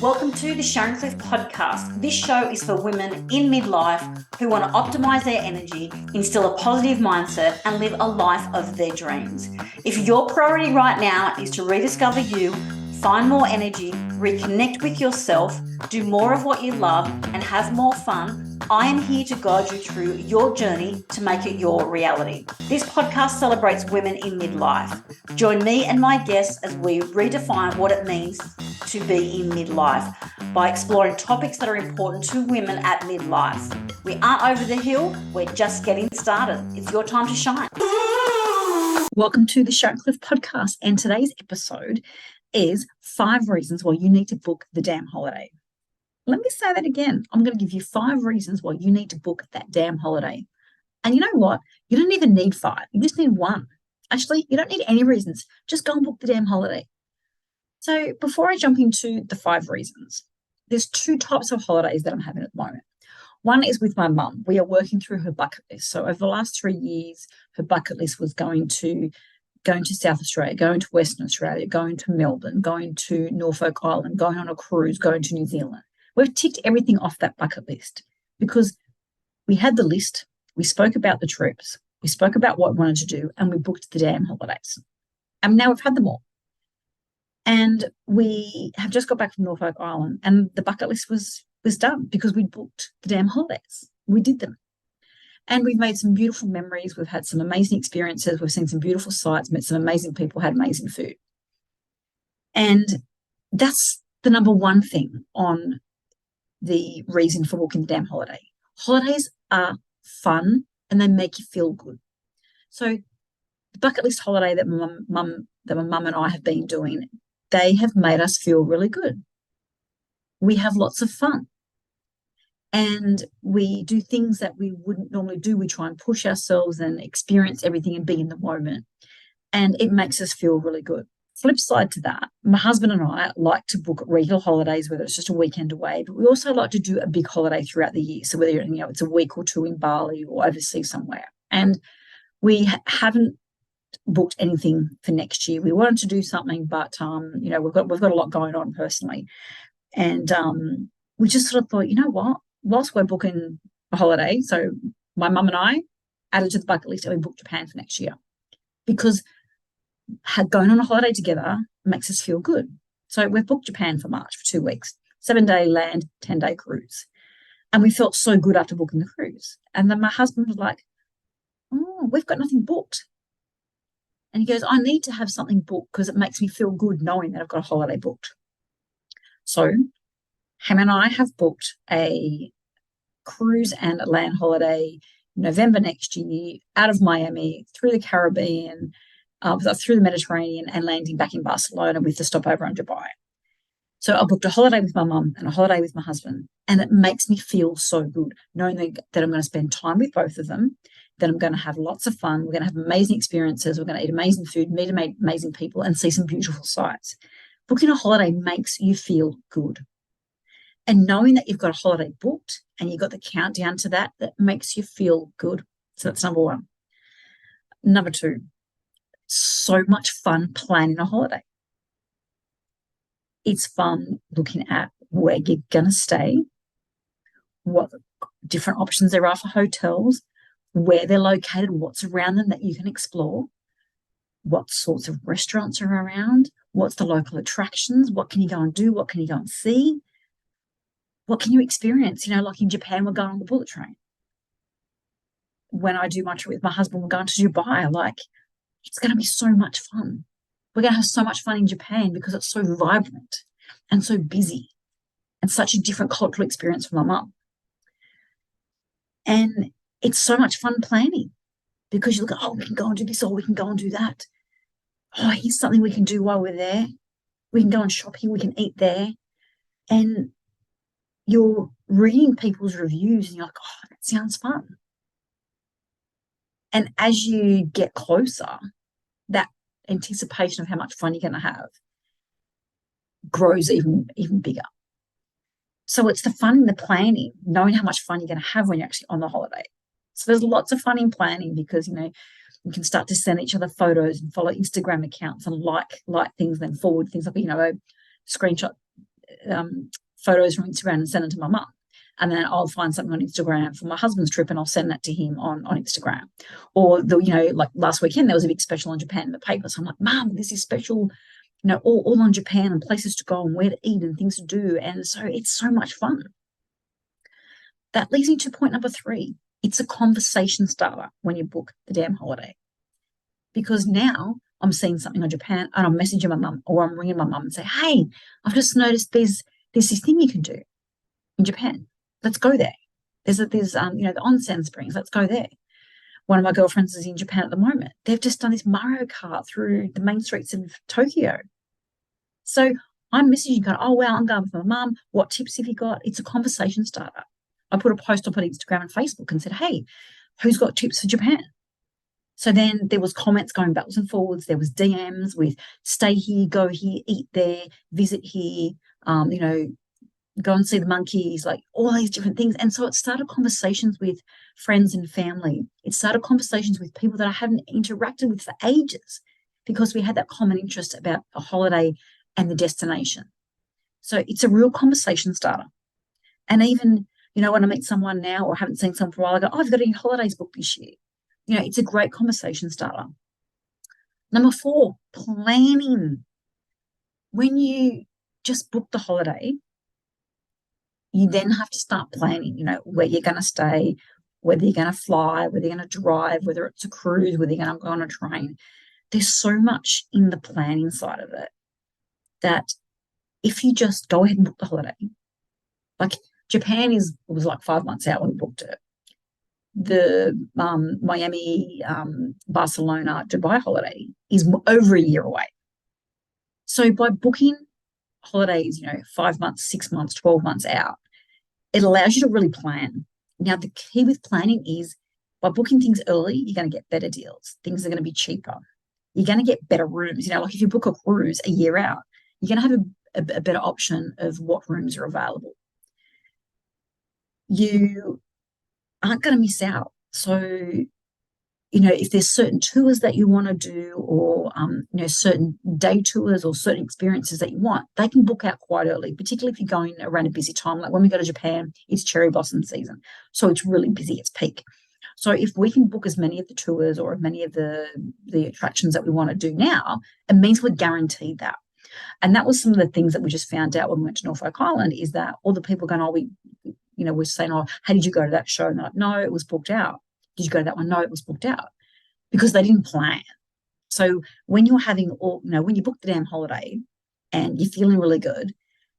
Welcome to the Sharon Cliffe Podcast. This show is for women in midlife who want to optimize their energy, instill a positive mindset, and live a life of their dreams. If your priority right now is to rediscover you, find more energy, reconnect with yourself, do more of what you love, and have more fun, I am here to guide you through your journey to make it your reality. This podcast celebrates women in midlife. Join me and my guests as we redefine what it means to be in midlife by exploring topics that are important to women at midlife. We aren't over the hill, we're just getting started. It's your time to shine. Welcome to the Sharon Cliffe Podcast, and today's episode is 5 reasons why you need to book the damn holiday. Let me say that again. I'm going to give you 5 reasons why you need to book that damn holiday. And you know what? You don't even need 5. You just need 1. Actually, you don't need any reasons. Just go and book the damn holiday. So before I jump into the 5 reasons, there's 2 types of holidays that I'm having at the moment. One is with my mum. We are working through her bucket list. So over the last 3 years, her bucket list was going to South Australia, going to Western Australia, going to Melbourne, going to Norfolk Island, going on a cruise, going to New Zealand. We've ticked everything off that bucket list because we had the list, we spoke about the trips, we spoke about what we wanted to do, and we booked the damn holidays. And now we've had them all. And we have just got back from Norfolk Island, and the bucket list was done because we booked the damn holidays. We did them. And we've made some beautiful memories. We've had some amazing experiences. We've seen some beautiful sights, met some amazing people, had amazing food. And that's the number one thing on the reason for booking the damn holiday. Holidays are fun and they make you feel good. So the bucket list holiday that my mum and I have been doing, they have made us feel really good. We have lots of fun. And we do things that we wouldn't normally do. We try and push ourselves and experience everything and be in the moment. And it makes us feel really good. Flip side to that, my husband and I like to book regular holidays, whether it's just a weekend away, but we also like to do a big holiday throughout the year. So whether it's a week or 2 in Bali or overseas somewhere. And we haven't booked anything for next year. We wanted to do something, but we've got a lot going on personally. And we just sort of thought, you know what? Whilst we're booking a holiday, so my mum and I added to the bucket list and we booked Japan for next year because going on a holiday together makes us feel good. So we've booked Japan for March for 2 weeks, 7-day land, 10-day cruise. And we felt so good after booking the cruise. And then my husband was like, oh, we've got nothing booked. And he goes, I need to have something booked because it makes me feel good knowing that I've got a holiday booked. So him and I have booked a cruise and a land holiday November next year out of Miami through the Caribbean, through the Mediterranean and landing back in Barcelona with the stopover in Dubai. So I booked a holiday with my mum and a holiday with my husband, and it makes me feel so good knowing that I'm going to spend time with both of them, that I'm going to have lots of fun, we're going to have amazing experiences, we're going to eat amazing food, meet amazing people, and see some beautiful sights. Booking a holiday makes you feel good. And knowing that you've got a holiday booked and you've got the countdown to that makes you feel good. So that's number 1. Number 2, so much fun planning a holiday. It's fun looking at where you're going to stay, what different options there are for hotels, where they're located, what's around them that you can explore, what sorts of restaurants are around, what's the local attractions, what can you go and do, what can you go and see, what can you experience? Like in Japan, we're going on the bullet train. When I do my trip with my husband, we're going to Dubai. It's going to be so much fun. We're going to have so much fun in Japan because it's so vibrant and so busy and such a different cultural experience for my mum. And it's so much fun planning because you look at, we can go and do this or we can go and do that. Oh, here's something we can do while we're there. We can go and shop here, we can eat there. And you're reading people's reviews and you're like, oh, that sounds fun. And as you get closer, that anticipation of how much fun you're going to have grows even bigger. So it's the fun in the planning, knowing how much fun you're going to have when you're actually on the holiday. So there's lots of fun in planning because, you can start to send each other photos and follow Instagram accounts and like things, then forward things like, a screenshot photos from Instagram and send them to my mum. And then I'll find something on Instagram for my husband's trip and I'll send that to him on Instagram. Or, like last weekend, there was a big special on Japan in the paper. So I'm like, Mum, this is special, all on Japan and places to go and where to eat and things to do. And so it's so much fun. That leads me to point number 3. It's a conversation starter when you book the damn holiday. Because now I'm seeing something on Japan and I'm messaging my mum or I'm ringing my mum and say, hey, I've just noticed there's this thing you can do in Japan. Let's go there. There's the onsen springs. Let's go there. One of my girlfriends is in Japan at the moment. They've just done this Mario Kart through the main streets of Tokyo. So I'm messaging going, oh, wow, I'm going with my mum. What tips have you got? It's a conversation starter. I put a post up on Instagram and Facebook and said, hey, who's got tips for Japan? So then there was comments going backwards and forwards. There was DMs with stay here, go here, eat there, visit here, go and see the monkeys, like all these different things. And so it started conversations with friends and family. It started conversations with people that I hadn't interacted with for ages because we had that common interest about a holiday and the destination. So it's a real conversation starter. And even, when I meet someone now or haven't seen someone for a while, I go, oh, I've got any holidays booked this year. It's a great conversation starter. Number 4, planning. When you just book the holiday, you then have to start planning, where you're going to stay, whether you're going to fly, whether you're going to drive, whether it's a cruise, whether you're going to go on a train. There's so much in the planning side of it that if you just go ahead and book the holiday, like Japan was like 5 months out when we booked it. The Miami, Barcelona, Dubai holiday is over a year away. So by booking holidays, 5 months, 6 months, 12 months out, it allows you to really plan. Now, the key with planning is by booking things early, you're going to get better deals. Things are going to be cheaper. You're going to get better rooms. Like if you book a cruise a year out, you're going to have a better option of what rooms are available. You aren't going to miss out. So, if there's certain tours that you want to do or, certain day tours or certain experiences that you want, they can book out quite early, particularly if you're going around a busy time. Like when we go to Japan, it's cherry blossom season. So it's really busy, it's peak. So if we can book as many of the tours or many of the attractions that we want to do now, it means we're guaranteed that. And that was some of the things that we just found out when we went to Norfolk Island is that all the people going, we're saying, oh, how did you go to that show? And they're like, no, it was booked out. Did you go to that one? No, it was booked out because they didn't plan. So when you're having when you book the damn holiday and you're feeling really good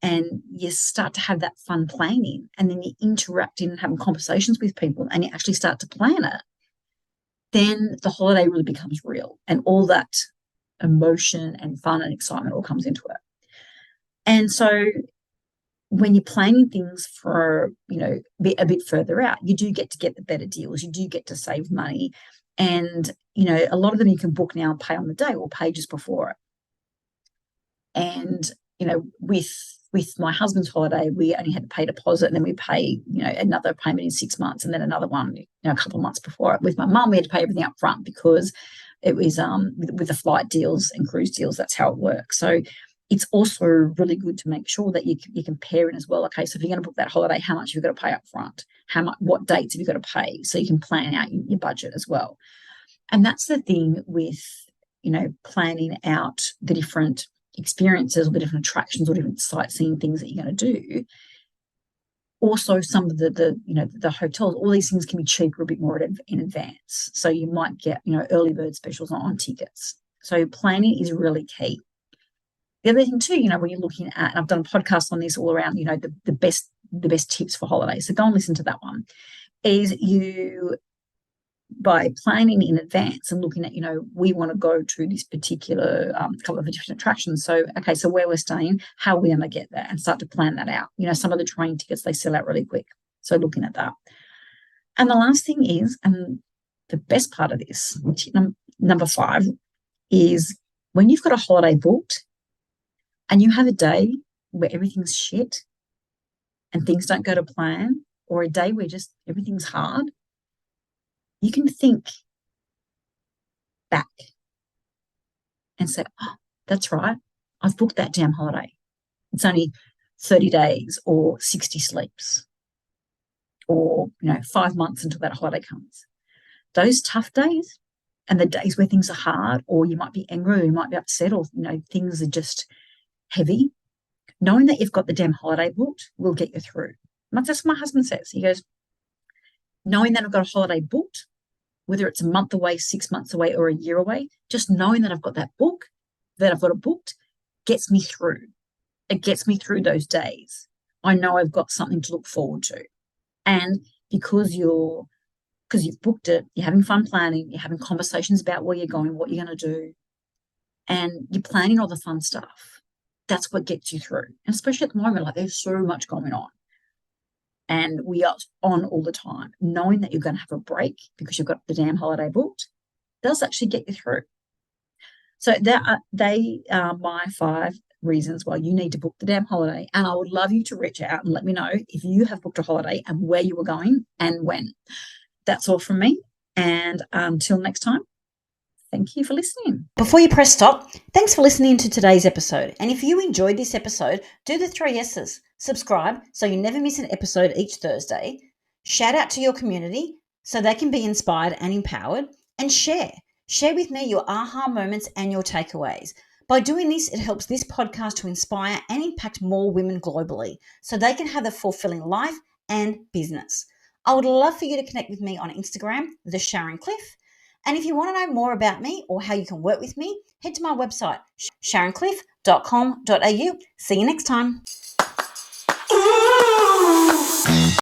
and you start to have that fun planning and then you interact in and having conversations with people and you actually start to plan it, then the holiday really becomes real and all that emotion and fun and excitement all comes into it. And so when you're planning things for, a bit further out, you do get the better deals. You do get to save money. And, a lot of them you can book now and pay on the day or pay just before it. And, with my husband's holiday, we only had to pay deposit and then we pay, another payment in 6 months and then another one, a couple of months before it. With my mum, we had to pay everything up front because it was with the flight deals and cruise deals, that's how it works. So it's also really good to make sure that you compare it as well. Okay, so if you're going to book that holiday, how much have you got to pay up front? What dates have you got to pay? So you can plan out your budget as well. And that's the thing with, planning out the different experiences or the different attractions or different sightseeing things that you're going to do. Also, some of the hotels, all these things can be cheaper a bit more in advance. So you might get, early bird specials on tickets. So planning is really key. The other thing too, when you're looking at, and I've done a podcast on this all around, the best tips for holidays. So go and listen to that one. Is by planning in advance and looking at, we want to go to this particular couple of different attractions. So, okay, so where we're staying, how are we going to get there and start to plan that out. Some of the train tickets, they sell out really quick. So looking at that. And the last thing is, and the best part of this, number 5, is when you've got a holiday booked, and you have a day where everything's shit and things don't go to plan, or a day where just everything's hard, you can think back and say, oh, that's right, I've booked that damn holiday. It's only 30 days or 60 sleeps or, 5 months until that holiday comes. Those tough days and the days where things are hard, or you might be angry, or you might be upset, or, things are just heavy, knowing that you've got the damn holiday booked will get you through. And that's what my husband says. He goes, knowing that I've got a holiday booked, whether it's a month away, 6 months away, or a year away, just knowing that I've got that book, that I've got it booked, gets me through. It gets me through those days. I know I've got something to look forward to. And because you've booked it, you're having fun planning, you're having conversations about where you're going, what you're going to do, and you're planning all the fun stuff. That's what gets you through. And especially at the moment, there's so much going on. And we are on all the time. Knowing that you're going to have a break because you've got the damn holiday booked does actually get you through. So they are my 5 reasons why you need to book the damn holiday. And I would love you to reach out and let me know if you have booked a holiday and where you were going and when. That's all from me. And until next time, thank you for listening. Before you press stop, thanks for listening to today's episode. And if you enjoyed this episode, do the 3 S's. Subscribe so you never miss an episode each Thursday. Shout out to your community so they can be inspired and empowered. And share. Share with me your aha moments and your takeaways. By doing this, it helps this podcast to inspire and impact more women globally so they can have a fulfilling life and business. I would love for you to connect with me on Instagram, the Sharon Cliffe. And if you want to know more about me or how you can work with me, head to my website, sharoncliffe.com.au. See you next time.